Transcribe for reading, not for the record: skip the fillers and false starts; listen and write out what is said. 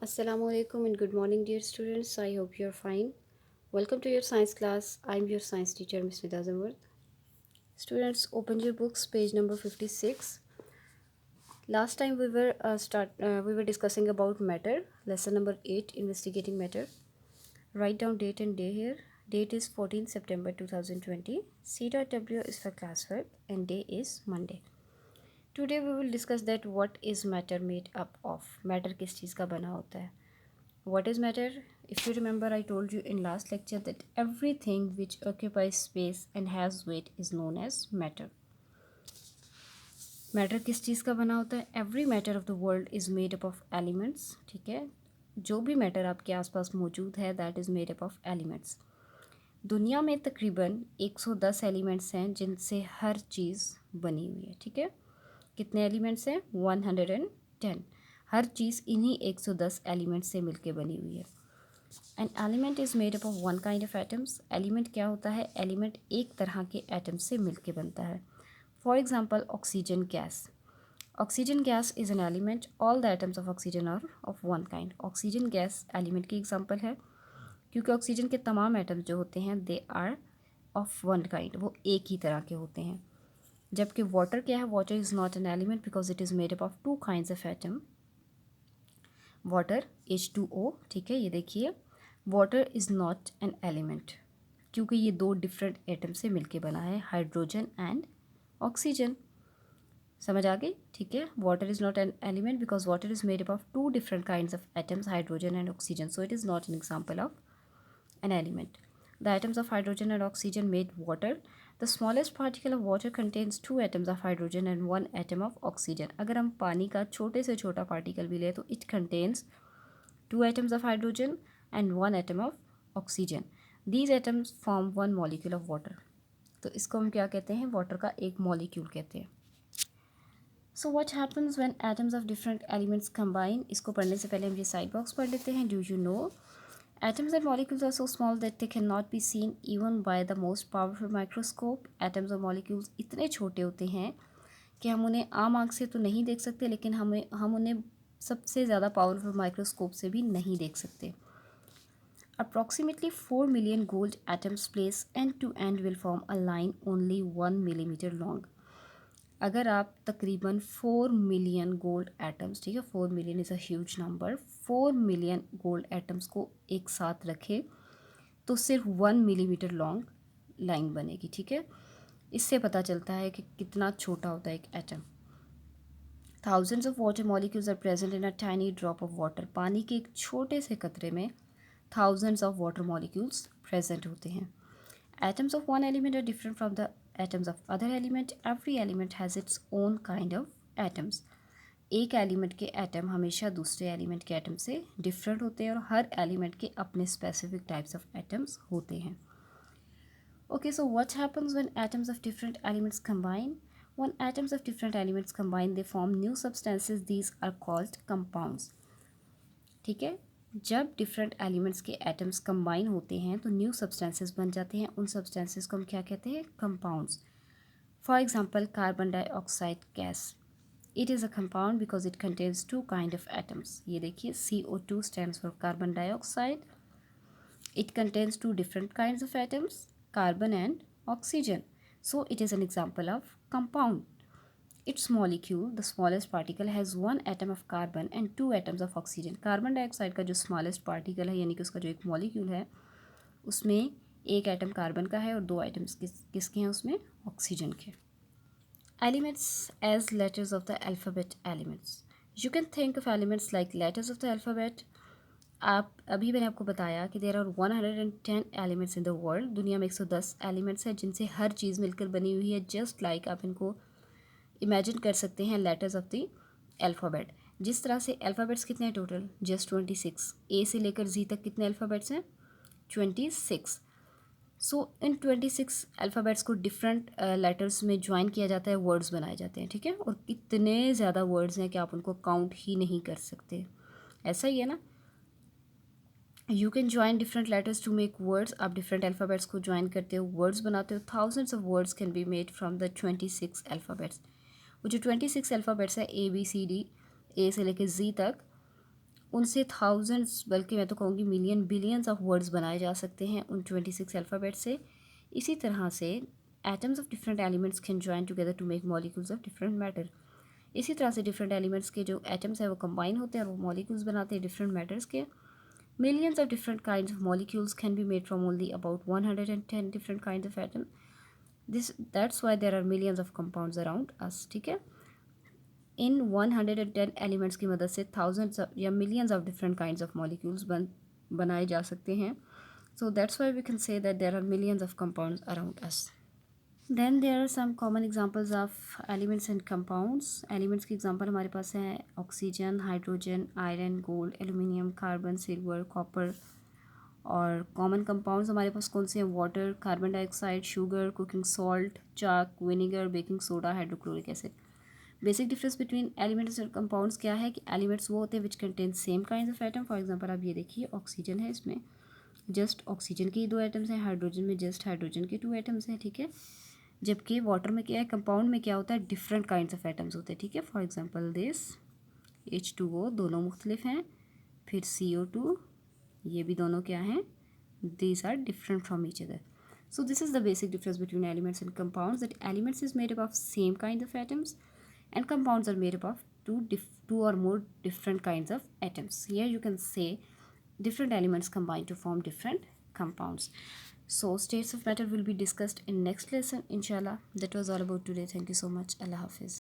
Assalamualaikum and good morning, dear students. I hope you're fine. Welcome to your science class. I'm your science teacher, Ms. Nida Zamur. Students, open your books, page number 56. Last time we were discussing about matter, lesson number 8, investigating matter. Write down date and day here. Date is 14 September 2020. C.W is for class 5 and day is Monday. Today we will discuss that what is matter made up of. Matter किस चीज़ का बना होता है. What is matter? If you remember, I told you in last lecture that everything which occupies space and has weight is known as matter. Matter किस चीज़ का बना होता है? Every matter of the world is made up of elements. ठीक है, जो भी matter आपके आसपास मौजूद है that is made up of elements. दुनिया में तकरीबन 110 एलिमेंट्स हैं जिनसे हर चीज़ बनी हुई है. ठीक है, कितने एलिमेंट्स हैं? 110. हर चीज़ इन्हीं 110 एलिमेंट्स से मिलके बनी हुई है. An element is made up of one kind of atoms. Element क्या होता है? एलिमेंट एक तरह के एटम से मिलके बनता है. For example oxygen gas. Oxygen gas is an element. All the atoms of oxygen are of one kind. Oxygen gas element की एग्जांपल है क्योंकि ऑक्सीजन के तमाम एटम्स जो होते हैं they are of one kind, वो एक ही तरह के होते हैं. जबकि वाटर क्या है? Water is not an element because it is made up of two kinds of atom. Water H2O. ठीक है, ये देखिए water is not an element क्योंकि ये दो डिफरेंट एटम से मिलके बना है, हाइड्रोजन एंड ऑक्सीजन. समझ आ गई? ठीक है, water is not an element because water is made up of two different kinds of atoms, hydrogen and oxygen, so it is not an example of an element. The atoms of hydrogen and oxygen made water. The smallest particle of water contains two atoms of hydrogen and one atom of oxygen. अगर हम पानी का छोटे से छोटा particle भी लें तो it contains two atoms of hydrogen and one atom of oxygen. These atoms form one molecule of water. तो इसको हम क्या कहते हैं? वाटर का एक मॉलिक्यूल कहते हैं. So what happens when atoms of different elements combine? इसको पढ़ने से पहले हम ये साइड बॉक्स पढ़ लेते हैं. Do you know atoms and molecules are so small that they cannot be seen even by the most powerful microscope. Atoms और molecules इतने छोटे होते हैं कि हम उन्हें आम आँख से तो नहीं देख सकते, लेकिन हम उन्हें सबसे ज़्यादा पावरफुल माइक्रोस्कोप से भी नहीं देख सकते. Approximately 4 million gold atoms placed end to end will form a line only 1 millimeter long. अगर आप तकरीबन 4 मिलियन गोल्ड एटम्स, ठीक है, 4 million is a huge number, 4 million gold atoms को एक साथ रखें तो सिर्फ 1 मिलीमीटर लॉन्ग लाइन बनेगी. ठीक है, इससे पता चलता है कि कितना छोटा होता है एक atom. Thousands of water molecules are present in a tiny drop of water. पानी के एक छोटे से कतरे में thousands of water molecules present होते हैं. Atoms of one element are different from the atoms of other element. Every element has its own kind of atoms. एक एलिमेंट के एटम हमेशा दूसरे एलिमेंट के एटम से डिफरेंट होते हैं और हर एलिमेंट के अपने स्पेसिफिक टाइप्स ऑफ एटम्स होते हैं. Okay, so what happens when atoms of different elements combine? When atoms of different elements combine, they form new substances. These are called compounds. ठीक है, जब डिफरेंट एलिमेंट्स के atoms combine होते हैं तो new substances बन जाते हैं. उन सब्सटेंसेस को हम क्या कहते हैं? Compounds. For example carbon dioxide gas. It is a compound because it contains two kind of atoms. ये देखिए CO2 stands for carbon dioxide. It contains two different kinds of atoms, carbon and oxygen, so it is an example of compound. Its molecule, the smallest particle, has one atom of carbon and two atoms of oxygen. Carbon dioxide का जो smallest particle है यानी कि उसका जो एक molecule है उसमें एक एटम कार्बन का है और दो एटम्स किसके हैं उसमें? ऑक्सीजन के. Elements as letters of the alphabet. Elements, you can think of elements like letters of the alphabet. अभी मैंने आपको बताया कि there are 110 elements in the world. दुनिया में 110 एलिमेंट्स हैं जिनसे हर चीज़ मिलकर बनी हुई है. जस्ट लाइक आप इनको इमेजिन कर सकते हैं लेटर्स ऑफ द अल्फ़ाबेट. जिस तरह से अल्फ़ाबेट्स कितने हैं टोटल? जस्ट 26. ए से लेकर जी तक कितने अल्फ़ाबेट्स हैं? 26. सो इन 26 अल्फ़ाबेट्स को डिफरेंट लेटर्स में ज्वाइन किया जाता है, वर्ड्स बनाए जाते हैं. ठीक है, और कितने ज़्यादा वर्ड्स हैं कि आप उनको काउंट ही नहीं कर सकते. ऐसा ही है ना, you can join different letters to make words. आप डिफरेंट अल्फ़ाबेट्स को ज्वाइन करते हो, वर्ड्स बनाते हो. Thousands of words can be made from the 26 alphabets. वो जो 26 अल्फ़ाबेट्स है A B C D, ए से लेकर जी तक, उनसे थाउजेंड्स, बल्कि मैं तो कहूँगी मिलियन बिलियंस ऑफ वर्ड्स बनाए जा सकते हैं उन 26 अल्फ़ाबेट से। इसी तरह से atoms of different elements can join together to make molecules of different matter. इसी तरह से डिफरेंट एलिमेंट्स के जो एटम्स हैं वो कंबाइन होते हैं और वो मॉलिक्यूल्स बनाते हैं डिफरेंट मैटर्स के। Millions of different kinds of molecules can be made from only about 110 different kinds of atom. This that's why there are millions of compounds around us, ठीक है। इन 110 एलिमेंट्स की मदद से थाउजेंड्स या millions of different kinds of molecules बनाए जा सकते हैं। So that's why we can say that there are millions of compounds around us. Then there are some common examples of elements and compounds. Elements के example हमारे पास हैं oxygen, hydrogen, iron, gold, aluminium, carbon, silver, copper. और common compounds हमारे पास कौन से हैं? Water, carbon dioxide, sugar, cooking salt, chalk, vinegar, baking soda, hydrochloric acid. Basic difference between elements और कंपाउंड्स क्या है कि एलिमेंट्स वो होते हैं which contain same kind of atom. For example आप ये देखिए, ऑक्सीजन है, इसमें जस्ट ऑक्सीजन के ही 2 एटम्स हैं, हाइड्रोजन में जस्ट हाइड्रोजन के 2 एटम्स हैं, ठीक है। जबकि वाटर में क्या है, कंपाउंड में क्या होता है, डिफरेंट काइंड्स ऑफ एटम्स होते हैं, ठीक है। फॉर एग्जांपल दिस H2O, दोनों मुख्तलिफ हैं। फिर CO2, ये भी दोनों क्या हैं, these are different from each other. So this is the basic difference between elements and compounds, that elements is made up of same kind of atoms and compounds are made up of two or more different kinds of atoms. Here you can say different elements combine to form different compounds. So states of matter will be discussed in next lesson inshallah. That was all about today. Thank you so much. Allah Hafiz.